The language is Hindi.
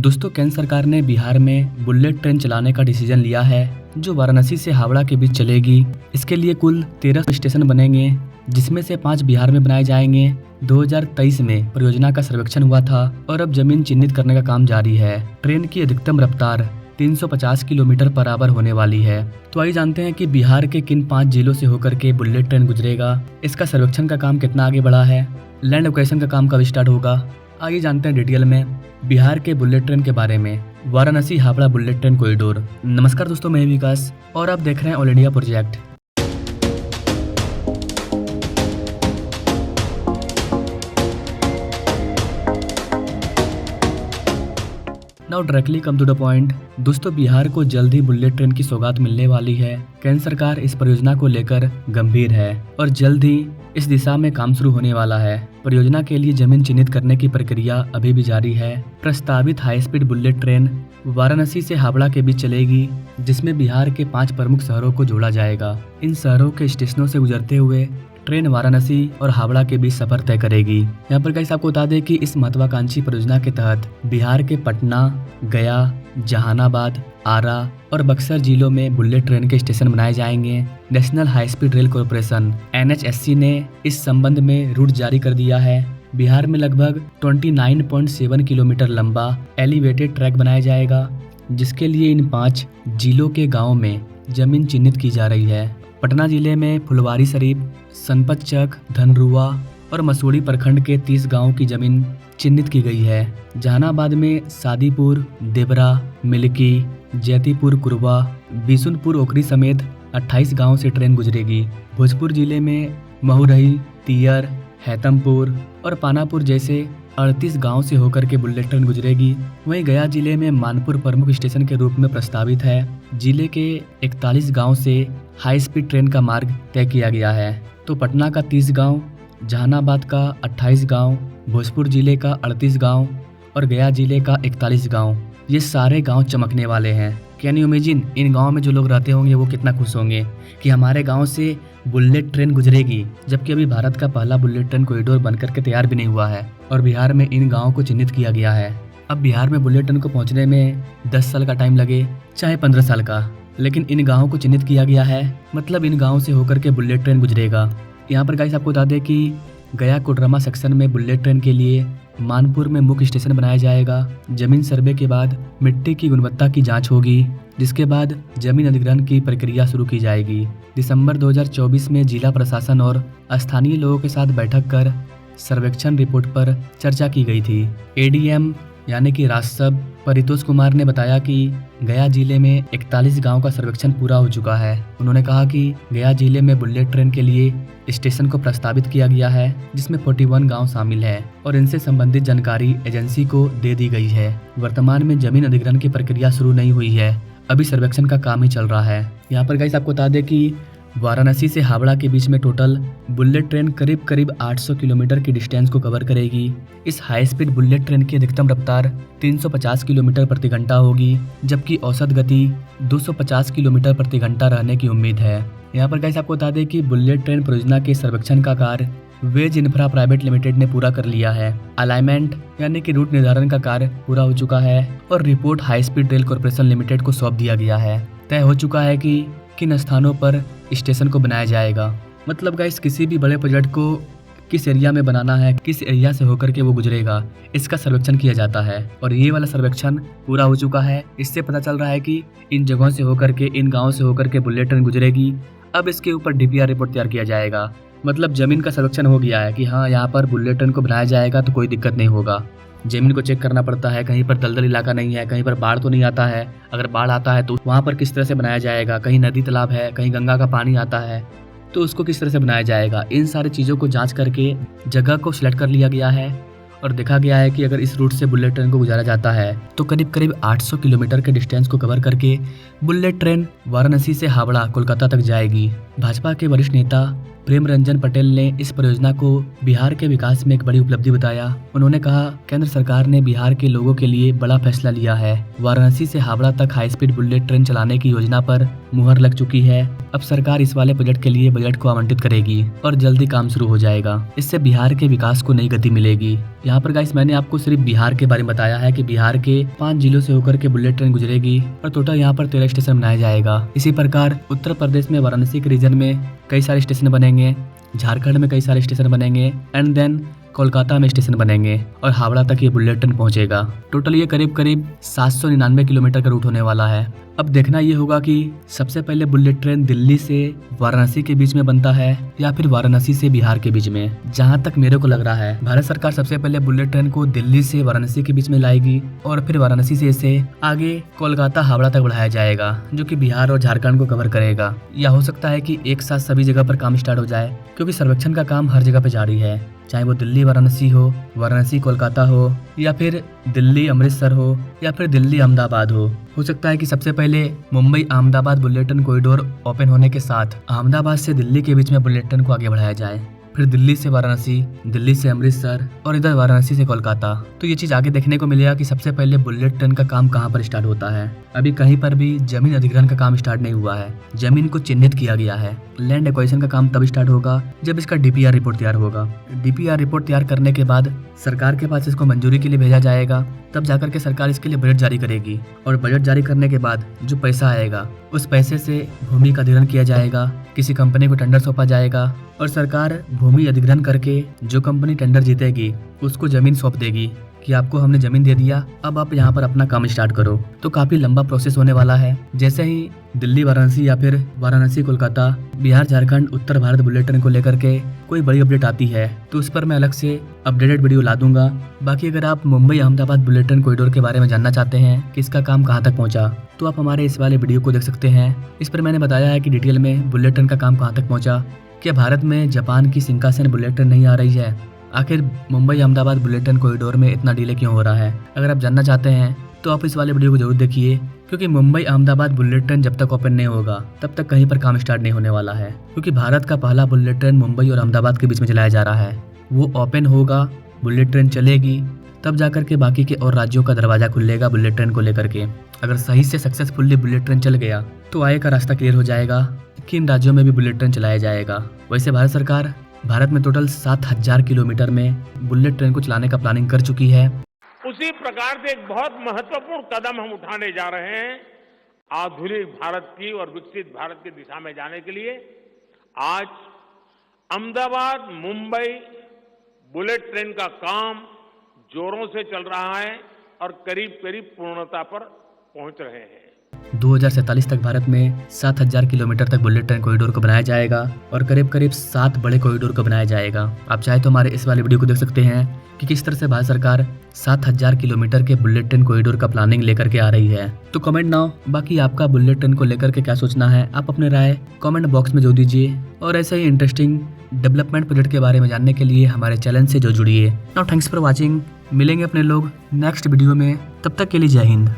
दोस्तों, केंद्र सरकार ने बिहार में बुलेट ट्रेन चलाने का डिसीजन लिया है जो वाराणसी से हावड़ा के बीच चलेगी। इसके लिए कुल 13 स्टेशन बनेंगे, जिसमें से 5 बिहार में बनाए जाएंगे। 2023 में परियोजना का सर्वेक्षण हुआ था और अब जमीन चिन्हित करने का काम जारी है। ट्रेन की अधिकतम रफ्तार 350 किलोमीटर पर आवर होने वाली है। तो आइए जानते हैं कि बिहार के किन 5 जिलों से होकर के बुलेट ट्रेन गुजरेगा, इसका सर्वेक्षण का काम कितना आगे बढ़ा है, लैंड एक्विजिशन का काम कब स्टार्ट होगा। आइए जानते हैं डिटेल में बिहार के बुलेट ट्रेन के बारे में। Varanasi Howrah bullet train corridor. नमस्कार दोस्तों, मैं विकास और आप देख रहे हैं all India project. Now directly come to the point. दोस्तों, बिहार को जल्द ही बुलेट ट्रेन की सौगात मिलने वाली है। केंद्र सरकार इस परियोजना को लेकर गंभीर है और जल्द ही इस दिशा में काम शुरू होने वाला है। परियोजना के लिए जमीन चिन्हित करने की प्रक्रिया अभी भी जारी है। प्रस्तावित high speed bullet train Varanasi से हावड़ा के बीच चलेगी, जिसमें बिहार के 5 प्रमुख शहरों को जोड़ा जाएगा। इन शहरों के स्टेशनों से गुजरते हुए ट्रेन वाराणसी और हावड़ा के बीच सफर तय करेगी। यहाँ पर गाइस आपको बता दें कि इस महत्वाकांक्षी परियोजना के तहत बिहार के पटना, गया, जहानाबाद, आरा और बक्सर जिलों में बुलेट ट्रेन के स्टेशन बनाए जाएंगे। National high speed rail corporation NHSC ने इस संबंध में रूट जारी कर दिया है। बिहार में लगभग 29.7 किलोमीटर लंबा एलिवेटेड ट्रैक बनाया जाएगा, जिसके लिए इन 5 जिलों के गाँव में जमीन चिन्हित की जा रही है। पटना जिले में फुलवारी शरीफ, सनपत चक, धनरुआ और मसूड़ी प्रखंड के 30 गांवों की जमीन चिन्हित की गई है। जहानाबाद में सादीपुर, देवरा, मिल्की, जैतीपुर, कुरबा, बिशुनपुर, ओखरी समेत 28 गांवों से ट्रेन गुजरेगी। भोजपुर जिले में महुरही, तियर, हैतमपुर और पानापुर जैसे 38 गांव से होकर के बुलेट ट्रेन गुजरेगी। वहीं गया जिले में मानपुर प्रमुख स्टेशन के रूप में प्रस्तावित है। जिले के 41 गांव से हाई स्पीड ट्रेन का मार्ग तय किया गया है। तो पटना का 30 गांव, जहानाबाद का 28 गांव, भोजपुर जिले का 38 गांव और गया जिले का 41 गांव, ये सारे गांव चमकने वाले हैं। कैन यू इमेजिन, इन गाँव में जो लोग रहते होंगे वो कितना खुश होंगे कि हमारे गाँव से बुलेट ट्रेन गुजरेगी, जबकि अभी भारत का पहला बुलेट ट्रेन कॉरिडोर बनकर के तैयार भी नहीं हुआ है और बिहार में इन गाँवों को चिन्हित किया गया है। अब बिहार में बुलेट ट्रेन को पहुंचने में 10 साल का टाइम लगे चाहे 15 साल का, लेकिन इन गाँवों को चिन्हित किया गया है, मतलब इन गाँव से होकर के बुलेट ट्रेन गुजरेगा। यहाँ पर गाइस आपको बता दें कि गया कोडरमा सेक्शन में बुलेट ट्रेन के लिए मानपुर में मुख्य स्टेशन बनाया जाएगा। जमीन सर्वे के बाद मिट्टी की गुणवत्ता की जांच होगी, जिसके बाद जमीन अधिग्रहण की प्रक्रिया शुरू की जाएगी। दिसंबर 2024 में जिला प्रशासन और स्थानीय लोगों के साथ बैठक कर सर्वेक्षण रिपोर्ट पर चर्चा की गई थी। ADM यानी कि राजसभ परितोष कुमार ने बताया कि गया जिले में 41 गांव का सर्वेक्षण पूरा हो चुका है। उन्होंने कहा कि गया जिले में बुलेट ट्रेन के लिए स्टेशन को प्रस्तावित किया गया है, जिसमें 41 गांव शामिल है और इनसे संबंधित जानकारी एजेंसी को दे दी गई है। वर्तमान में जमीन अधिग्रहण की प्रक्रिया शुरू नहीं हुई है, अभी सर्वेक्षण का काम ही चल रहा है। यहाँ पर गाइस आपको बता दें कि वाराणसी से हावड़ा के बीच में टोटल बुलेट ट्रेन करीब 800 किलोमीटर की डिस्टेंस को कवर करेगी। इस हाई स्पीड बुलेट ट्रेन की अधिकतम रफ्तार 350 किलोमीटर प्रति घंटा होगी, जबकि औसत गति 250 किलोमीटर प्रति घंटा रहने की उम्मीद है। यहाँ पर गाइस आपको बता दें कि बुलेट ट्रेन परियोजना के सर्वेक्षण का कार्य वेज इंफ्रा प्राइवेट लिमिटेड ने पूरा कर लिया है। अलाइनमेंट यानी कि रूट निर्धारण का कार्य पूरा हो चुका है और report high speed rail corporation limited को सौंप दिया गया है। तय हो चुका है कि किन स्थानों पर स्टेशन को बनाया जाएगा। मतलब गाइस, किसी भी बड़े प्रोजेक्ट को किस एरिया में बनाना है, किस एरिया से होकर के वो गुजरेगा, इसका सर्वेक्षण किया जाता है और ये वाला सर्वेक्षण पूरा हो चुका है। इससे पता चल रहा है कि इन जगहों से होकर के, इन गाँव से होकर के बुलेट ट्रेन गुजरेगी। अब इसके ऊपर DPR रिपोर्ट तैयार किया जाएगा। मतलब जमीन का सर्वेक्षण हो गया है कि हाँ, यहाँ पर बुलेट ट्रेन को बनाया जाएगा तो कोई दिक्कत नहीं होगा। जमीन को चेक करना पड़ता है, कहीं पर दलदल इलाका नहीं है, कहीं पर बाढ़ तो नहीं आता है। अगर बाढ़ आता है तो वहाँ पर किस तरह से बनाया जाएगा, कहीं नदी तालाब है, कहीं गंगा का पानी आता है तो उसको किस तरह से बनाया जाएगा। इन सारी चीज़ों को जांच करके जगह को सिलेक्ट कर लिया गया है और देखा गया है कि अगर इस रूट से बुलेट ट्रेन को गुजारा जाता है तो करीब 800 किलोमीटर के डिस्टेंस को कवर करके बुलेट ट्रेन वाराणसी से हावड़ा कोलकाता तक जाएगी। भाजपा के वरिष्ठ नेता प्रेम रंजन पटेल ने इस परियोजना को बिहार के विकास में एक बड़ी उपलब्धि बताया। उन्होंने कहा, केंद्र सरकार ने बिहार के लोगों के लिए बड़ा फैसला लिया है। वाराणसी से हावड़ा तक हाई स्पीड बुलेट ट्रेन चलाने की योजना पर मुहर लग चुकी है। अब सरकार इस वाले प्रोजेक्ट के लिए बजट को आवंटित करेगी और जल्दी काम शुरू हो जाएगा। इससे बिहार के विकास को नई गति मिलेगी। यहाँ पर गाइस मैंने आपको सिर्फ बिहार के बारे में बताया है कि बिहार के 5 जिलों से होकर के बुलेट ट्रेन गुजरेगी और टोटल यहाँ पर 13 स्टेशन बनाया जाएगा। इसी प्रकार उत्तर प्रदेश में वाराणसी के रीजन में कई सारे स्टेशन बनेंगे, झारखंड में कई सारे स्टेशन बनेंगे एंड देन कोलकाता में स्टेशन बनेंगे और हावड़ा तक ये बुलेट ट्रेन पहुंचेगा। टोटल ये करीब 799 किलोमीटर का रूट होने वाला है। अब देखना ये होगा कि सबसे पहले बुलेट ट्रेन दिल्ली से वाराणसी के बीच में बनता है या फिर वाराणसी से बिहार के बीच में। जहां तक मेरे को लग रहा है भारत सरकार सबसे पहले बुलेट ट्रेन को दिल्ली से वाराणसी के बीच में लाएगी और फिर वाराणसी से इसे आगे कोलकाता हावड़ा तक बढ़ाया जाएगा, जो कि बिहार और झारखंड को कवर करेगा। या हो सकता है कि एक साथ सभी जगह पर काम स्टार्ट हो जाए, क्योंकि सर्वेक्षण का काम हर जगह पे जारी है, चाहे वो दिल्ली वाराणसी हो, वाराणसी कोलकाता हो, या फिर दिल्ली अमृतसर हो, या फिर दिल्ली अहमदाबाद हो सकता है कि सबसे पहले Mumbai Ahmedabad bullet train corridor open होने के साथ अहमदाबाद से दिल्ली के बीच में बुलेट ट्रेन को आगे बढ़ाया जाए, फिर दिल्ली से वाराणसी, दिल्ली से अमृतसर और इधर वाराणसी से कोलकाता। तो ये चीज आगे देखने को मिलेगा कि सबसे पहले बुलेट ट्रेन का काम कहाँ पर स्टार्ट होता है। अभी कहीं पर भी जमीन अधिग्रहण का काम स्टार्ट नहीं हुआ है, जमीन को चिन्हित किया गया है। लैंड एक्वाजिशन का काम तब स्टार्ट होगा जब इसका डीपीआर रिपोर्ट तैयार होगा। डीपीआर रिपोर्ट तैयार करने के बाद सरकार के पास इसको मंजूरी के लिए भेजा जाएगा, तब जाकर के सरकार इसके लिए बजट जारी करेगी और बजट जारी करने के बाद जो पैसा आएगा उस पैसे से भूमि का अधिग्रहण किया जाएगा, किसी कंपनी को टेंडर सौंपा जाएगा और सरकार भूमि अधिग्रहण करके जो कंपनी टेंडर जीतेगी उसको जमीन सौंप देगी कि आपको हमने जमीन दे दिया, अब आप यहाँ पर अपना काम स्टार्ट करो। तो काफी लंबा प्रोसेस होने वाला है। जैसे ही दिल्ली वाराणसी या फिर वाराणसी कोलकाता, बिहार झारखंड, उत्तर भारत बुलेट ट्रेन को लेकर के कोई बड़ी अपडेट आती है तो उस पर मैं अलग से अपडेटेड वीडियो ला दूंगा। बाकी अगर आप Mumbai Ahmedabad bullet train corridor के बारे में जानना चाहते हैं कि इसका काम कहाँ तक पहुँचा, तो आप हमारे इस वाले वीडियो को देख सकते हैं। इस पर मैंने बताया है कि डिटेल में बुलेट ट्रेन का काम कहाँ तक पहुँचा, क्या भारत में जापान की शिंकानसेन बुलेट ट्रेन नहीं आ रही है, आखिर Mumbai Ahmedabad bullet train corridor में इतना डिले क्यों हो रहा है। अगर आप जानना चाहते हैं तो आप इस वाले वीडियो को जरूर देखिए, क्योंकि मुंबई अहमदाबाद बुलेट ट्रेन जब तक ओपन नहीं होगा तब तक कहीं पर काम स्टार्ट नहीं होने वाला है, क्योंकि भारत का पहला बुलेट ट्रेन मुंबई और अहमदाबाद के बीच में चलाया जा रहा है। वो ओपन होगा, बुलेट ट्रेन चलेगी, तब जाकर के बाकी के और राज्यों का दरवाजा खुलेगा बुलेट ट्रेन को लेकर के। अगर सही से सक्सेसफुली बुलेट ट्रेन चल गया तो आगे का रास्ता क्लियर हो जाएगा कि इन राज्यों में भी बुलेट ट्रेन चलाया जाएगा। वैसे भारत सरकार भारत में टोटल 7000 किलोमीटर में बुलेट ट्रेन को चलाने का प्लानिंग कर चुकी है। उसी प्रकार से एक बहुत महत्वपूर्ण कदम हम उठाने जा रहे हैं आधुनिक भारत की और विकसित भारत की दिशा में जाने के लिए। आज अहमदाबाद मुंबई बुलेट ट्रेन का काम जोरों से चल रहा है और करीब करीब पूर्णता पर पहुंच रहे हैं। 2047 तक भारत में 7000 किलोमीटर तक बुलेट ट्रेन कॉरिडोर को बनाया जाएगा और करीब करीब 7 बड़े कॉरिडोर को बनाया जाएगा। आप चाहे तो हमारे इस वाले वीडियो को देख सकते हैं कि किस तरह से भारत सरकार 7000 किलोमीटर के बुलेट ट्रेन कॉरिडोर का प्लानिंग लेकर के आ रही है। तो कमेंट नाउ, बाकी आपका बुलेट ट्रेन को लेकर के क्या सोचना है, आप अपने राय कमेंट बॉक्स में जो दीजिए और ऐसे ही इंटरेस्टिंग डेवलपमेंट प्रोजेक्ट के बारे में जानने के लिए हमारे चैनल से जो जुड़िए। Now thanks for watching. मिलेंगे अपने लोग नेक्स्ट वीडियो में, तब तक के लिए जय हिंद।